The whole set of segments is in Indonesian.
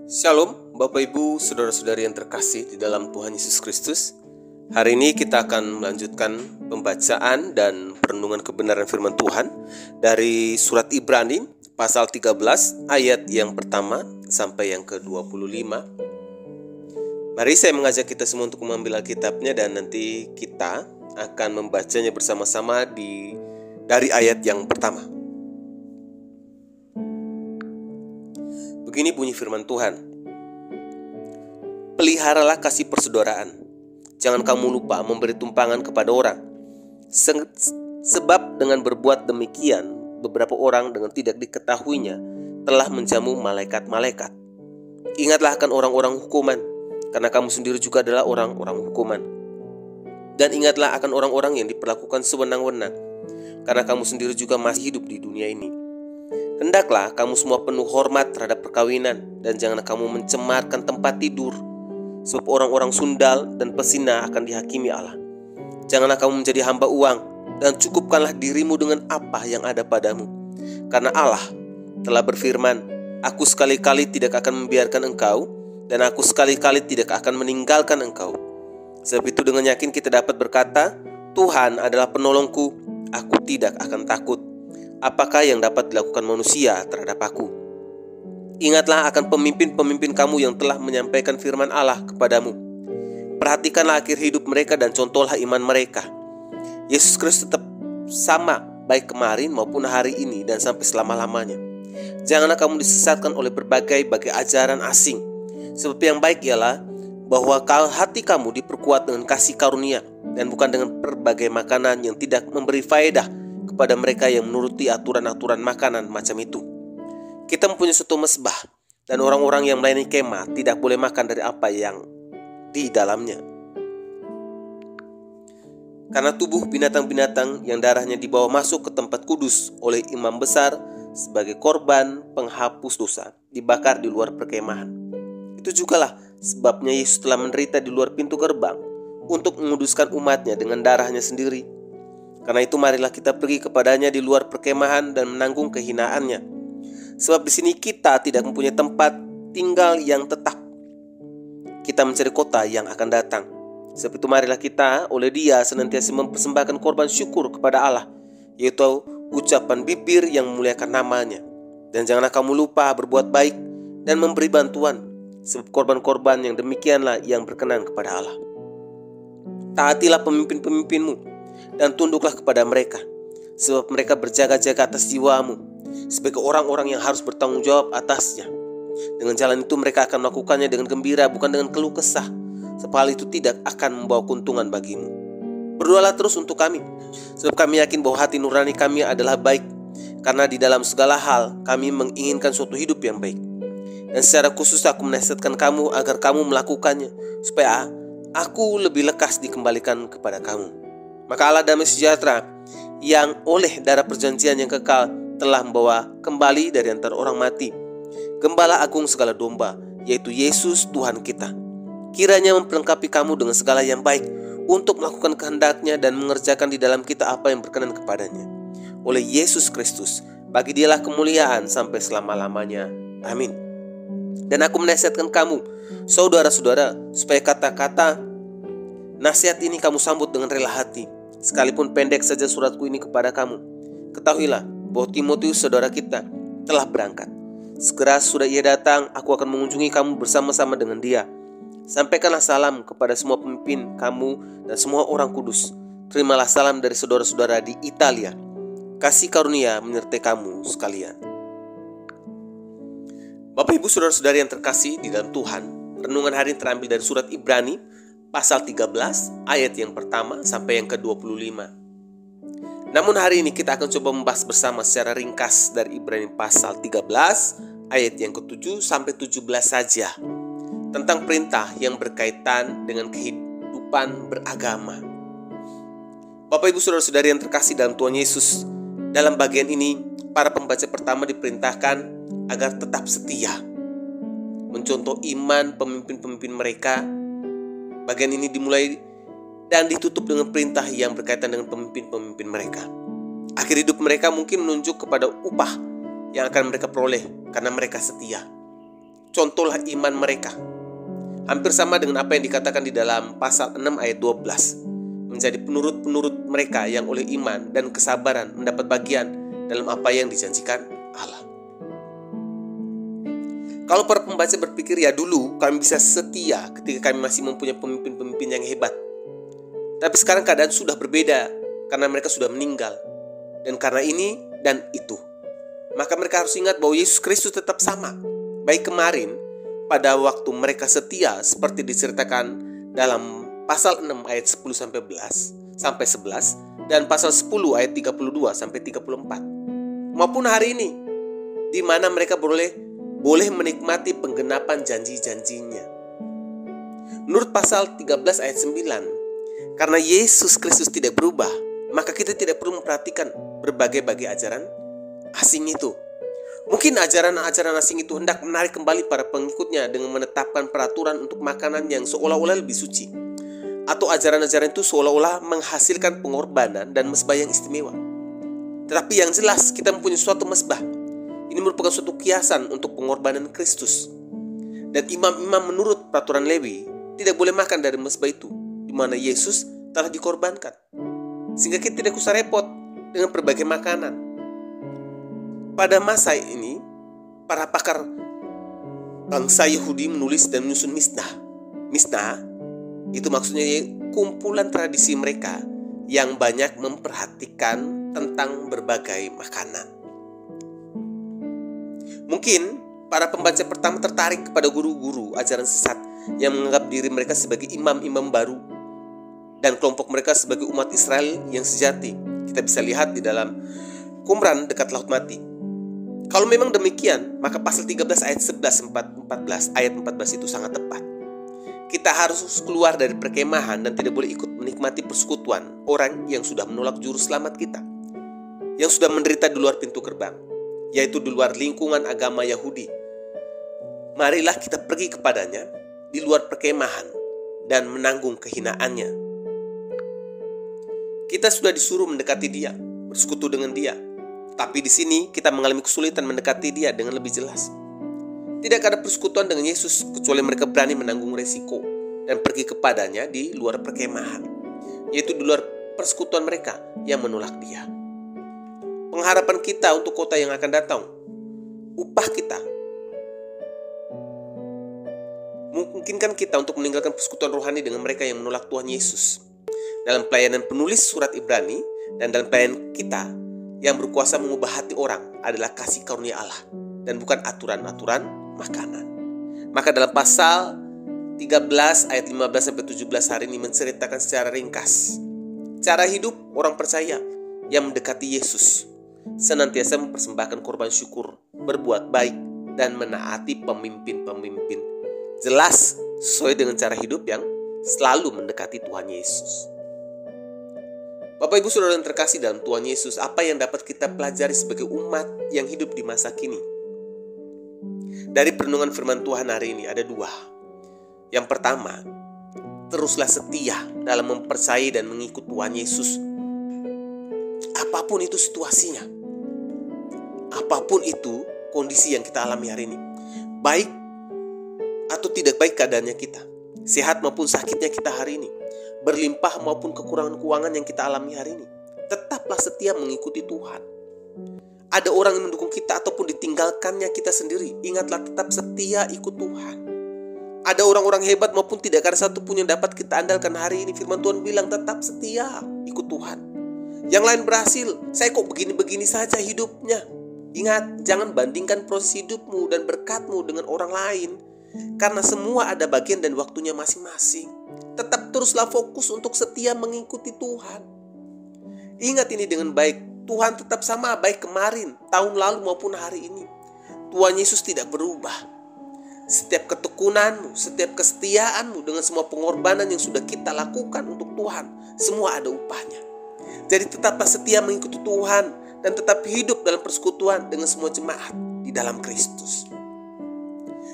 Shalom, Bapak Ibu, Saudara-saudari yang terkasih di dalam Tuhan Yesus Kristus. Hari ini kita akan melanjutkan pembacaan dan perenungan kebenaran firman Tuhan dari surat Ibrani pasal 13 ayat yang pertama sampai yang ke-25. Mari saya mengajak kita semua untuk mengambil Alkitabnya dan nanti kita akan membacanya bersama-sama dari ayat yang pertama. Begini bunyi firman Tuhan. Peliharalah kasih persaudaraan. Jangan kamu lupa memberi tumpangan kepada orang. Sebab dengan berbuat demikian, beberapa orang dengan tidak diketahuinya telah menjamu malaikat-malaikat. Ingatlah akan orang-orang hukuman, karena kamu sendiri juga adalah orang-orang hukuman. Dan ingatlah akan orang-orang yang diperlakukan sewenang-wenang, karena kamu sendiri juga masih hidup di dunia ini. Hendaklah kamu semua penuh hormat terhadap perkawinan, dan janganlah kamu mencemarkan tempat tidur, sebab orang-orang sundal dan pesina akan dihakimi Allah. Janganlah kamu menjadi hamba uang, dan cukupkanlah dirimu dengan apa yang ada padamu. Karena Allah telah berfirman, Aku sekali-kali tidak akan membiarkan engkau, dan aku sekali-kali tidak akan meninggalkan engkau. Sebab itu dengan yakin kita dapat berkata, Tuhan adalah penolongku, aku tidak akan takut. Apakah yang dapat dilakukan manusia terhadap aku? Ingatlah akan pemimpin-pemimpin kamu yang telah menyampaikan firman Allah kepadamu. Perhatikanlah akhir hidup mereka dan contohlah iman mereka. Yesus Kristus tetap sama baik kemarin maupun hari ini dan sampai selama-lamanya. Janganlah kamu disesatkan oleh berbagai ajaran asing. Sebab yang baik ialah bahwa hati kamu diperkuat dengan kasih karunia dan bukan dengan berbagai makanan yang tidak memberi faedah kepada mereka yang menuruti aturan-aturan makanan macam itu. Kita mempunyai suatu mesbah, dan orang-orang yang melayani kemah tidak boleh makan dari apa yang di dalamnya. Karena tubuh binatang-binatang yang darahnya dibawa masuk ke tempat kudus oleh imam besar sebagai korban penghapus dosa, dibakar di luar perkemahan. Itu jugalah sebabnya Yesus telah menderita di luar pintu gerbang untuk menguduskan umatnya dengan darahnya sendiri. Karena itu marilah kita pergi kepadanya di luar perkemahan dan menanggung kehinaannya. Sebab di sini kita tidak mempunyai tempat tinggal yang tetap. Kita mencari kota yang akan datang. Sebab itu marilah kita oleh Dia senantiasa mempersembahkan korban syukur kepada Allah, yaitu ucapan bibir yang memuliakan namanya. Dan janganlah kamu lupa berbuat baik dan memberi bantuan, sebab korban-korban yang demikianlah yang berkenan kepada Allah. Taatilah pemimpin-pemimpinmu dan tunduklah kepada mereka, sebab mereka berjaga-jaga atas jiwamu sebagai orang-orang yang harus bertanggung jawab atasnya. Dengan jalan itu mereka akan melakukannya dengan gembira, bukan dengan keluh kesah, sebab hal itu tidak akan membawa keuntungan bagimu. Berdoalah terus untuk kami, sebab kami yakin bahwa hati nurani kami adalah baik, karena di dalam segala hal kami menginginkan suatu hidup yang baik. Dan secara khusus aku menasihatkan kamu agar kamu melakukannya, supaya aku lebih lekas dikembalikan kepada kamu. Maka Allah damai sejahtera yang oleh darah perjanjian yang kekal telah membawa kembali dari antara orang mati Gembala agung segala domba, yaitu Yesus Tuhan kita, kiranya memperlengkapi kamu dengan segala yang baik untuk melakukan kehendaknya dan mengerjakan di dalam kita apa yang berkenan kepadanya. Oleh Yesus Kristus, bagi Dialah kemuliaan sampai selama-lamanya. Amin. Dan aku menasihatkan kamu, saudara-saudara, supaya kata-kata nasihat ini kamu sambut dengan rela hati. Sekalipun pendek saja suratku ini kepada kamu, ketahuilah bahwa Timotius saudara kita telah berangkat. Segera sudah ia datang, aku akan mengunjungi kamu bersama-sama dengan dia. Sampaikanlah salam kepada semua pemimpin kamu dan semua orang kudus. Terimalah salam dari saudara-saudara di Italia. Kasih karunia menyertai kamu sekalian. Bapak Ibu saudara-saudari yang terkasih di dalam Tuhan, renungan hari ini terambil dari surat Ibrani pasal 13 ayat yang pertama sampai yang ke-25. Namun hari ini kita akan coba membahas bersama secara ringkas dari Ibrani pasal 13 ayat yang ke-7 sampai 17 saja, tentang perintah yang berkaitan dengan kehidupan beragama. Bapak Ibu saudara-saudari yang terkasih dalam Tuhan Yesus, dalam bagian ini para pembaca pertama diperintahkan agar tetap setia, mencontoh iman pemimpin-pemimpin mereka. Bagian ini dimulai dan ditutup dengan perintah yang berkaitan dengan pemimpin-pemimpin mereka. Akhir hidup mereka mungkin menunjuk kepada upah yang akan mereka peroleh karena mereka setia. contohlah iman mereka. Hampir sama dengan apa yang dikatakan di dalam pasal 6 ayat 12. Menjadi penurut-penurut mereka yang oleh iman dan kesabaran mendapat bagian dalam apa yang dijanjikan Allah. Kalau para pembaca berpikir, ya dulu kami bisa setia ketika kami masih mempunyai pemimpin-pemimpin yang hebat. Tapi sekarang keadaan sudah berbeda karena mereka sudah meninggal. Dan karena ini dan itu, maka mereka harus ingat bahwa Yesus Kristus tetap sama. Baik kemarin pada waktu mereka setia seperti diceritakan dalam pasal 6 ayat 10 sampai 11 dan pasal 10 ayat 32 sampai 34. Maupun hari ini di mana mereka boleh menikmati penggenapan janji-janjinya. Menurut pasal 13 ayat 9, karena Yesus Kristus tidak berubah, maka kita tidak perlu memperhatikan berbagai ajaran asing itu. Mungkin ajaran-ajaran asing itu hendak menarik kembali para pengikutnya dengan menetapkan peraturan untuk makanan yang seolah-olah lebih suci. Atau ajaran-ajaran itu seolah-olah menghasilkan pengorbanan dan mezbah yang istimewa. Tetapi yang jelas kita mempunyai suatu mezbah. Ini merupakan suatu kiasan untuk pengorbanan Kristus. Dan imam-imam menurut peraturan Lewi tidak boleh makan dari mezbah itu, di mana Yesus telah dikorbankan. Sehingga kita tidak usah repot dengan berbagai makanan. Pada masa ini, para pakar bangsa Yahudi menulis dan menyusun Mishnah. Mishnah itu maksudnya kumpulan tradisi mereka yang banyak memperhatikan tentang berbagai makanan. Mungkin para pembaca pertama tertarik kepada guru-guru ajaran sesat yang menganggap diri mereka sebagai imam-imam baru dan kelompok mereka sebagai umat Israel yang sejati. Kita bisa lihat di dalam Qumran dekat Laut Mati. Kalau memang demikian, maka pasal 13 ayat 14 itu sangat tepat. Kita harus keluar dari perkemahan dan tidak boleh ikut menikmati persekutuan orang yang sudah menolak juru selamat kita, yang sudah menderita di luar pintu gerbang, yaitu di luar lingkungan agama Yahudi. Marilah kita pergi kepadanya di luar perkemahan dan menanggung kehinaannya. Kita sudah disuruh mendekati dia, bersekutu dengan dia. Tapi di sini kita mengalami kesulitan mendekati dia dengan lebih jelas. Tidak ada persekutuan dengan Yesus kecuali mereka berani menanggung resiko dan pergi kepadanya di luar perkemahan, yaitu di luar persekutuan mereka yang menolak dia. Pengharapan kita untuk kota yang akan datang, upah kita, memungkinkan kita untuk meninggalkan persekutuan rohani dengan mereka yang menolak Tuhan Yesus. Dalam pelayanan penulis surat Ibrani dan dalam pelayanan kita, yang berkuasa mengubah hati orang adalah kasih karunia Allah dan bukan aturan-aturan makanan. Maka dalam pasal 13 ayat 15 sampai 17 hari ini menceritakan secara ringkas cara hidup orang percaya yang mendekati Yesus, senantiasa mempersembahkan korban syukur, berbuat baik dan menaati pemimpin-pemimpin. Jelas sesuai dengan cara hidup yang selalu mendekati Tuhan Yesus. Bapak Ibu Saudara yang terkasih dalam Tuhan Yesus, apa yang dapat kita pelajari sebagai umat yang hidup di masa kini? Dari perenungan firman Tuhan hari ini ada dua. Yang pertama, teruslah setia dalam mempercayai dan mengikut Tuhan Yesus. Apapun itu situasinya, apapun itu kondisi yang kita alami hari ini, baik atau tidak baik keadaannya kita, sehat maupun sakitnya kita hari ini, berlimpah maupun kekurangan keuangan yang kita alami hari ini, tetaplah setia mengikuti Tuhan. Ada orang yang mendukung kita ataupun ditinggalkannya kita sendiri, ingatlah tetap setia ikut Tuhan. Ada orang-orang hebat maupun tidak ada satupun yang dapat kita andalkan hari ini. Firman Tuhan bilang tetap setia ikut Tuhan. Yang lain berhasil, saya kok begini-begini saja hidupnya. Ingat, jangan bandingkan proses hidupmu dan berkatmu dengan orang lain, karena semua ada bagian dan waktunya masing-masing. Tetap teruslah fokus untuk setia mengikuti Tuhan. Ingat ini dengan baik, Tuhan tetap sama baik kemarin, tahun lalu maupun hari ini. Tuhan Yesus tidak berubah. Setiap ketekunanmu, setiap kesetiaanmu dengan semua pengorbanan yang sudah kita lakukan untuk Tuhan, semua ada upahnya. Jadi tetaplah setia mengikuti Tuhan dan tetap hidup dalam persekutuan dengan semua jemaat di dalam Kristus.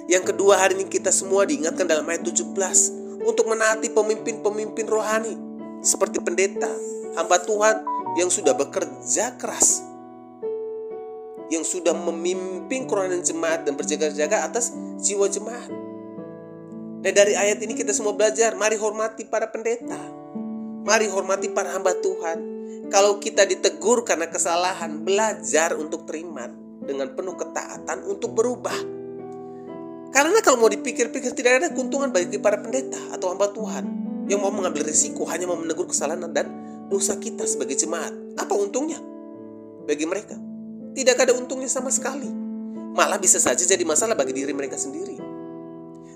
Yang kedua, hari ini kita semua diingatkan dalam ayat 17 untuk menaati pemimpin-pemimpin rohani seperti pendeta, hamba Tuhan yang sudah bekerja keras yang sudah memimpin kerohanian jemaat dan berjaga-jaga atas jiwa jemaat. Nah, dari ayat ini kita semua belajar, mari hormati para pendeta. Mari hormati para hamba Tuhan. Kalau kita ditegur karena kesalahan, belajar untuk terima dengan penuh ketaatan untuk berubah. Karena kalau mau dipikir-pikir, tidak ada keuntungan bagi para pendeta atau hamba Tuhan yang mau mengambil risiko hanya mau menegur kesalahan dan dosa kita sebagai jemaat. Apa untungnya bagi mereka? Tidak ada untungnya sama sekali. Malah bisa saja jadi masalah bagi diri mereka sendiri.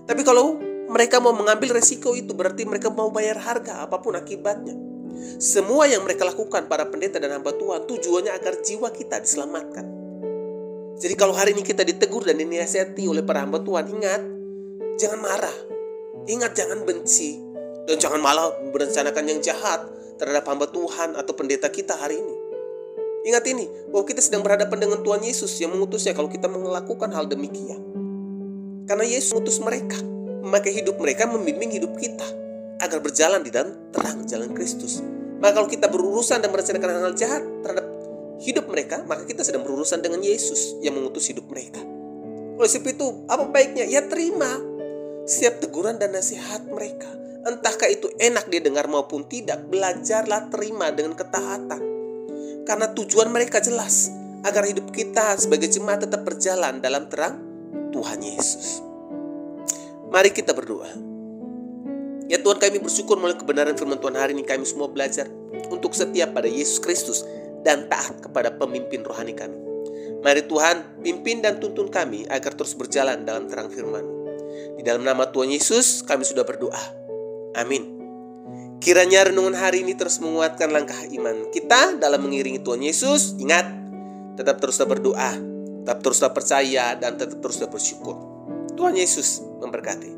Tapi kalau mereka mau mengambil resiko itu, berarti mereka mau bayar harga apapun akibatnya. Semua yang mereka lakukan para pendeta dan hamba Tuhan tujuannya agar jiwa kita diselamatkan. Jadi kalau hari ini kita ditegur dan dinasihati oleh para hamba Tuhan, ingat, jangan marah. Ingat, jangan benci. Dan jangan malah merencanakan yang jahat terhadap hamba Tuhan atau pendeta kita hari ini. Ingat ini, bahwa kita sedang berhadapan dengan Tuhan Yesus yang mengutusnya kalau kita melakukan hal demikian. Karena Yesus mengutus mereka, memakai hidup mereka, membimbing hidup kita agar berjalan di dalam terang jalan Kristus. Maka kalau kita berurusan dan merencanakan hal-hal jahat terhadap hidup mereka, maka kita sedang berurusan dengan Yesus yang mengutus hidup mereka. Oleh sebab itu, apa baiknya? Ya terima setiap teguran dan nasihat mereka. Entahkah itu enak dia dengar maupun tidak, belajarlah terima dengan ketaatan. Karena tujuan mereka jelas, agar hidup kita sebagai jemaat tetap berjalan dalam terang Tuhan Yesus. Mari kita berdoa. Ya Tuhan, kami bersyukur melalui kebenaran firman Tuhan hari ini kami semua belajar untuk setia pada Yesus Kristus dan taat kepada pemimpin rohani kami. Mari Tuhan, pimpin dan tuntun kami agar terus berjalan dalam terang firman-Mu. Di dalam nama Tuhan Yesus kami sudah berdoa. Amin. Kiranya renungan hari ini terus menguatkan langkah iman kita dalam mengiringi Tuhan Yesus. Ingat, tetap teruslah berdoa, tetap teruslah percaya, dan tetap teruslah bersyukur. Tuhan Yesus memberkati.